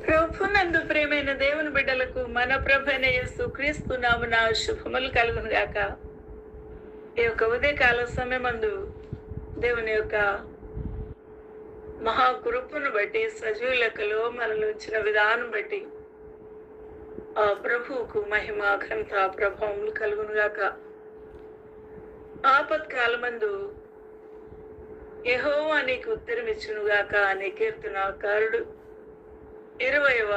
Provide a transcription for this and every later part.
ప్రభునందు ప్రియమైన దేవుని బిడ్డలకు మన ప్రభైన యేసు క్రీస్తు నామమున శుభములు కలుగును గాక. ఈ యొక్క ఉదయకాల సమయమందు దేవుని యొక్క మహాకృపను బట్టి సజీవ లెక్కలో మనల్ని ఉంచిన విధానం బట్టి ఆ ప్రభువుకు మహిమ ఘనత ప్రభావములు కలుగును గాక. ఆపత్కాలమందు యెహోవా నీకు ఉత్తరమిచ్చును గాక అనే కీర్తనాకారుడు 20వ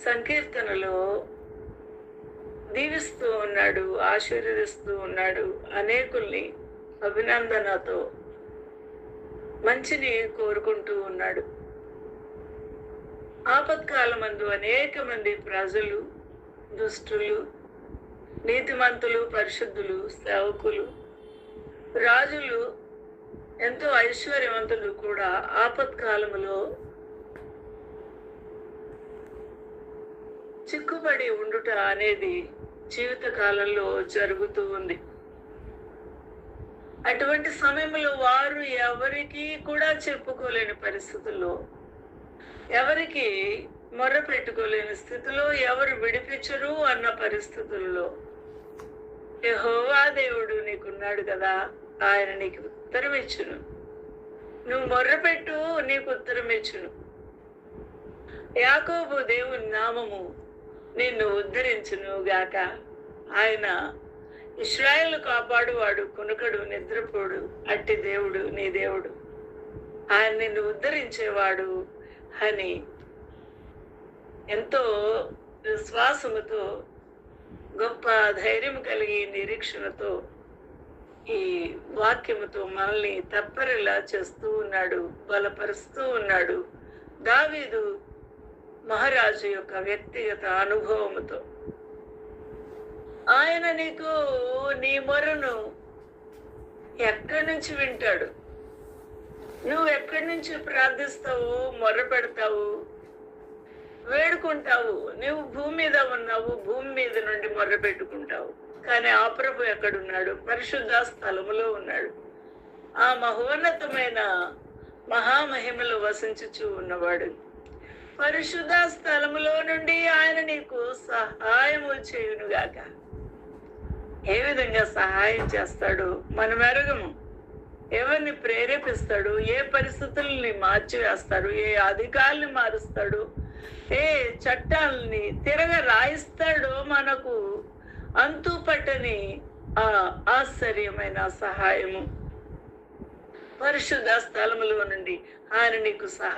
సంకీర్తనలో దీవిస్తూ ఉన్నాడు, ఆశీర్వదిస్తూ ఉన్నాడు. అనేకుల్ని అభినందనతో మంచిని కోరుకుంటూ ఉన్నాడు. ఆపత్కాలమందు అనేక మంది ప్రజలు, దుష్టులు, నీతిమంతులు, పరిశుద్ధులు, సేవకులు, రాజులు, ఎంతో ఐశ్వర్యవంతులు కూడా ఆపత్కాలములో చిక్కుబడి ఉండుట అనేది జీవిత కాలంలో జరుగుతూ ఉంది. అటువంటి సమయంలో వారు ఎవరికి కూడా చెప్పుకోలేని పరిస్థితుల్లో, ఎవరికి మొర్ర పెట్టుకోలేని స్థితిలో, ఎవరు విడిపించరు అన్న పరిస్థితుల్లో యెహోవా దేవుడు నీకున్నాడు కదా, ఆయన నీకు ఉత్తరం ఇచ్చును. నువ్వు మొర్రపెట్టు, నీకు ఉత్తరం ఇచ్చును. యాకోబు దేవుని నామము నిన్ను ఉద్ధరించును గాక. ఆయన ఇశ్రాయేలు కాపాడువాడు, కునుకడు, నిద్రపోడు, అట్టి దేవుడు నీ దేవుడు. ఆయన నిన్ను ఉద్ధరించేవాడు అని ఎంతో విశ్వాసముతో, గొప్ప ధైర్యం కలిగి, నిరీక్షణతో ఈ వాక్యముతో మనల్ని తప్పరిలా చేస్తూ ఉన్నాడు, బలపరుస్తూ ఉన్నాడు. దావీదు మహారాజు యొక్క వ్యక్తిగత అనుభవముతో ఆయన నీకు నీ మొరను ఎక్కడి నుంచి వింటాడు, నువ్వు ఎక్కడి నుంచి ప్రార్థిస్తావు, మొర్ర పెడతావు, వేడుకుంటావు. నువ్వు భూమి మీద ఉన్నావు, భూమి మీద నుండి మొర్ర పెట్టుకుంటావు. కానీ ఆ ప్రభు ఎక్కడున్నాడు? పరిశుద్ధ స్థలములో ఉన్నాడు. ఆ మహోన్నతమైన మహామహిమలో వసించుచూ ఉన్నవాడు. పరిశుద్ధ స్థలములో నుండి ఆయన నీకు సహాయము చేయునుగాక. ఏ విధంగా సహాయం చేస్తాడు మనం ఎరగము. ఎవరిని ప్రేరేపిస్తాడు, ఏ పరిస్థితుల్ని మార్చివేస్తాడు, ఏ అధికారుల్ని మారుస్తాడు, ఏ చట్టాలని తిరగ రాయిస్తాడో మనకు అంతు పట్టని ఆ ఆశ్చర్యమైన సహాయము పరిశుద్ధ స్థలములో నుండి ఆయన నీకు సహాయం